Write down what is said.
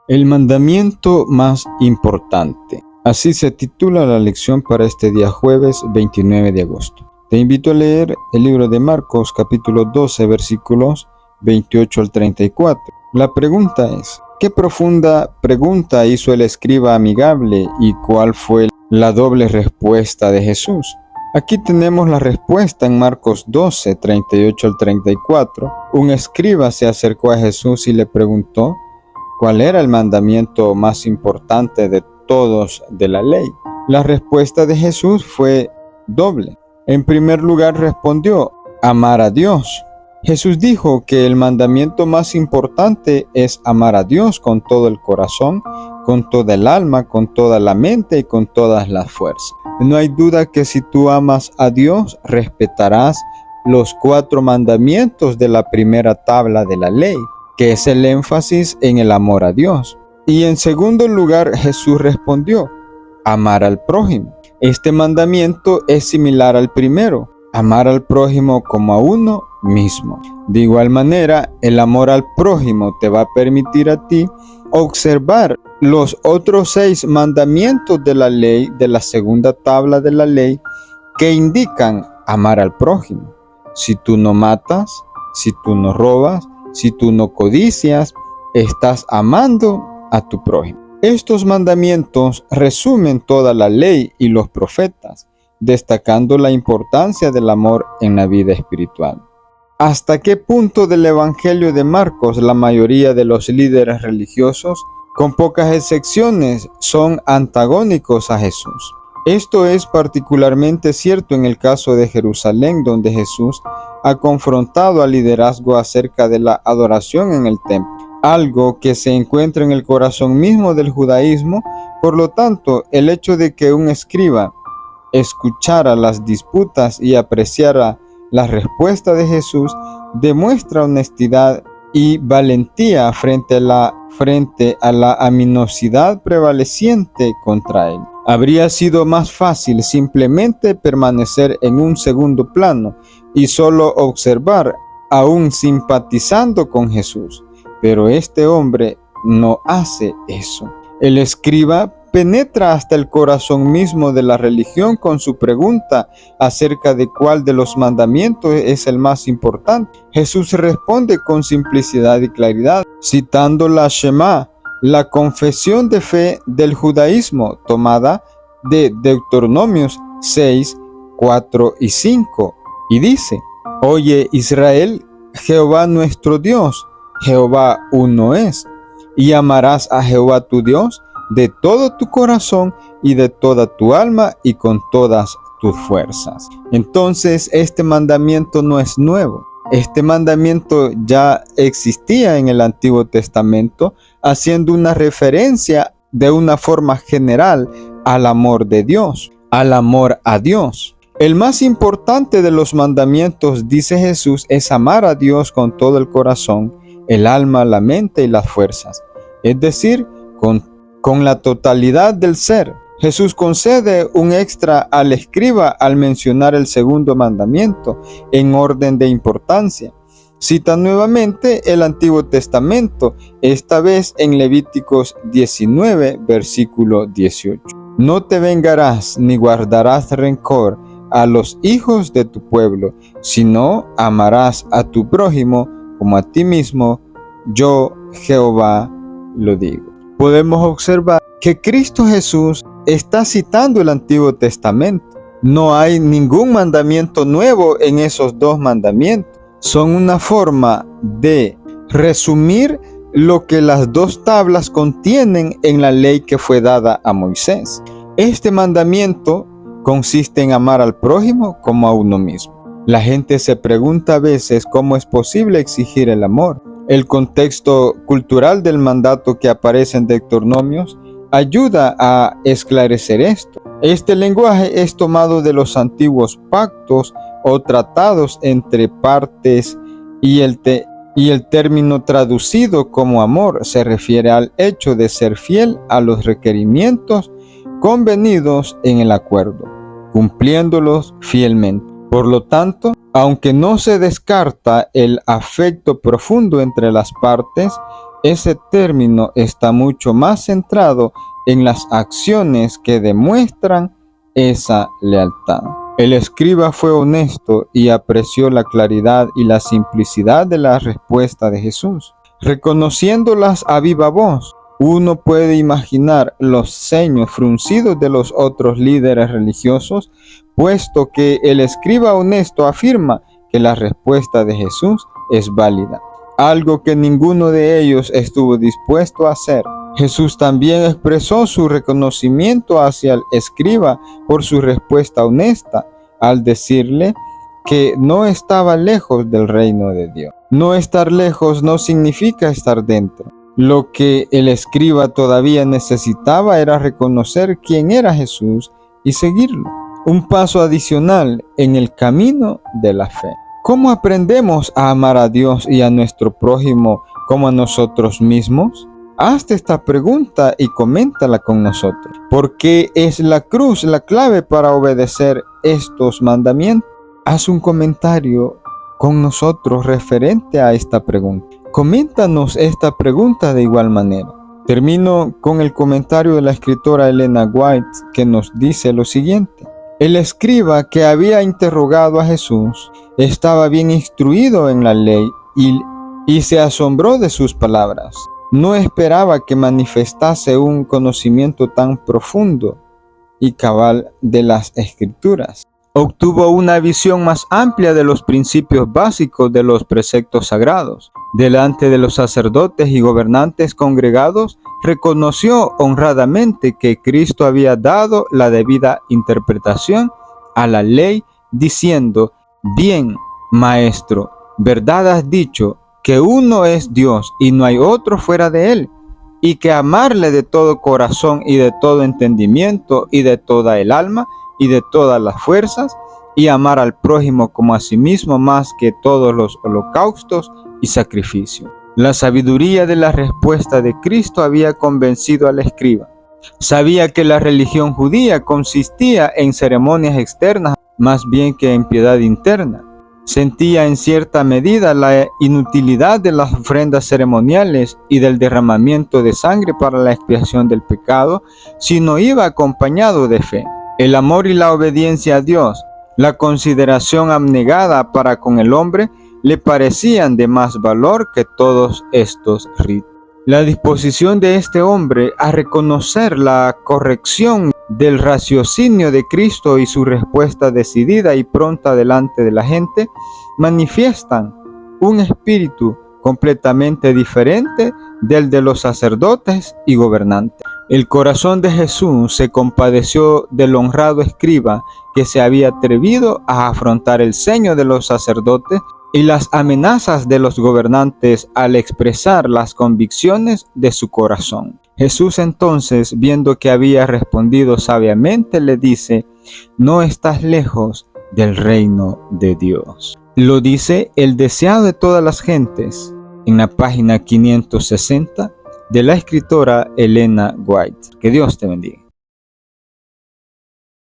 El mandamiento más importante. Así se titula la lección para este día jueves 29 de agosto. Te invito a leer el libro de Marcos capítulo 12 versículos 28 al 34. La pregunta es, ¿qué profunda pregunta hizo el escriba amigable y cuál fue la doble respuesta de Jesús? Aquí tenemos la respuesta en Marcos 12, 38 al 34. Un escriba se acercó a Jesús y le preguntó ¿cuál era el mandamiento más importante de todos de la ley? La respuesta de Jesús fue doble. En primer lugar respondió, amar a Dios. Jesús dijo que el mandamiento más importante es amar a Dios con todo el corazón, con toda el alma, con toda la mente y con todas las fuerzas. No hay duda que si tú amas a Dios, respetarás los 4 mandamientos de la primera tabla de la ley, que es el énfasis en el amor a Dios. Y en segundo lugar, Jesús respondió, amar al prójimo. Este mandamiento es similar al primero, amar al prójimo como a uno mismo. De igual manera, el amor al prójimo te va a permitir a ti observar los otros 6 mandamientos de la ley, de la segunda tabla de la ley, que indican amar al prójimo. Si tú no matas, si tú no robas, si tú no codicias, estás amando a tu prójimo. Estos mandamientos resumen toda la ley y los profetas, destacando la importancia del amor en la vida espiritual. ¿Hasta qué punto del Evangelio de Marcos la mayoría de los líderes religiosos, con pocas excepciones, son antagónicos a Jesús? Esto es particularmente cierto en el caso de Jerusalén, donde Jesús ha confrontado al liderazgo acerca de la adoración en el templo, algo que se encuentra en el corazón mismo del judaísmo. Por lo tanto, el hecho de que un escriba escuchara las disputas y apreciara la respuesta de Jesús demuestra honestidad y valentía frente a la aminosidad prevaleciente contra él. Habría sido más fácil simplemente permanecer en un segundo plano y solo observar, aún simpatizando con Jesús. Pero este hombre no hace eso. El escriba penetra hasta el corazón mismo de la religión con su pregunta acerca de cuál de los mandamientos es el más importante. Jesús responde con simplicidad y claridad, citando la Shema, la confesión de fe del judaísmo, tomada de Deuteronomios 6, 4 y 5, y dice, Oye Israel, Jehová nuestro Dios, Jehová uno es, y amarás a Jehová tu Dios de todo tu corazón y de toda tu alma y con todas tus fuerzas. Entonces, este mandamiento no es nuevo. Este mandamiento ya existía en el Antiguo Testamento, haciendo una referencia de una forma general al amor de Dios, al amor a Dios. El más importante de los mandamientos, dice Jesús, es amar a Dios con todo el corazón, el alma, la mente y las fuerzas, es decir, con la totalidad del ser. Jesús concede un extra al escriba al mencionar el segundo mandamiento en orden de importancia. Cita nuevamente el Antiguo Testamento, esta vez en Levíticos 19, versículo 18. No te vengarás ni guardarás rencor a los hijos de tu pueblo, sino amarás a tu prójimo como a ti mismo. Yo, Jehová, lo digo. Podemos observar que Cristo Jesús está citando el Antiguo Testamento. No hay ningún mandamiento nuevo en esos 2 mandamientos. Son una forma de resumir lo que las 2 tablas contienen en la ley que fue dada a Moisés. Este mandamiento consiste en amar al prójimo como a uno mismo. La gente se pregunta a veces cómo es posible exigir el amor. El contexto cultural del mandato que aparece en Deuteronomios ayuda a esclarecer esto. Este lenguaje es tomado de los antiguos pactos o tratados entre partes y el término traducido como amor se refiere al hecho de ser fiel a los requerimientos convenidos en el acuerdo, cumpliéndolos fielmente. Por lo tanto, Aunque no se descarta el afecto profundo entre las partes, ese término está mucho más centrado en las acciones que demuestran esa lealtad. El escriba fue honesto y apreció la claridad y la simplicidad de la respuesta de Jesús. Reconociéndolas a viva voz, uno puede imaginar los ceños fruncidos de los otros líderes religiosos, puesto que el escriba honesto afirma que la respuesta de Jesús es válida, algo que ninguno de ellos estuvo dispuesto a hacer. Jesús también expresó su reconocimiento hacia el escriba por su respuesta honesta, al decirle que no estaba lejos del reino de Dios. No estar lejos no significa estar dentro. Lo que el escriba todavía necesitaba era reconocer quién era Jesús y seguirlo. Un paso adicional en el camino de la fe. ¿Cómo aprendemos a amar a Dios y a nuestro prójimo como a nosotros mismos? Hazte esta pregunta y coméntala con nosotros. ¿Por qué es la cruz la clave para obedecer estos mandamientos? Haz un comentario con nosotros referente a esta pregunta. Coméntanos esta pregunta de igual manera. Termino con el comentario de la escritora Elena White, que nos dice lo siguiente. El escriba que había interrogado a Jesús estaba bien instruido en la ley y se asombró de sus palabras. No esperaba que manifestase un conocimiento tan profundo y cabal de las Escrituras. Obtuvo una visión más amplia de los principios básicos de los preceptos sagrados. Delante de los sacerdotes y gobernantes congregados, reconoció honradamente que Cristo había dado la debida interpretación a la ley, diciendo: «Bien, maestro, verdad has dicho, que uno es Dios y no hay otro fuera de él, y que amarle de todo corazón y de todo entendimiento y de toda el alma y de todas las fuerzas, y amar al prójimo como a sí mismo más que todos los holocaustos y sacrificios». La sabiduría de la respuesta de Cristo había convencido al escriba. Sabía que la religión judía consistía en ceremonias externas más bien que en piedad interna. Sentía en cierta medida la inutilidad de las ofrendas ceremoniales y del derramamiento de sangre para la expiación del pecado si no iba acompañado de fe. El amor y la obediencia a Dios, la consideración abnegada para con el hombre, le parecían de más valor que todos estos ritos. La disposición de este hombre a reconocer la corrección del raciocinio de Cristo y su respuesta decidida y pronta delante de la gente manifiestan un espíritu completamente diferente del de los sacerdotes y gobernantes. El corazón de Jesús se compadeció del honrado escriba que se había atrevido a afrontar el ceño de los sacerdotes y las amenazas de los gobernantes al expresar las convicciones de su corazón. Jesús entonces, viendo que había respondido sabiamente, le dice: «No estás lejos del reino de Dios». Lo dice el deseado de todas las gentes en la página 560 de la escritora Elena White. Que Dios te bendiga.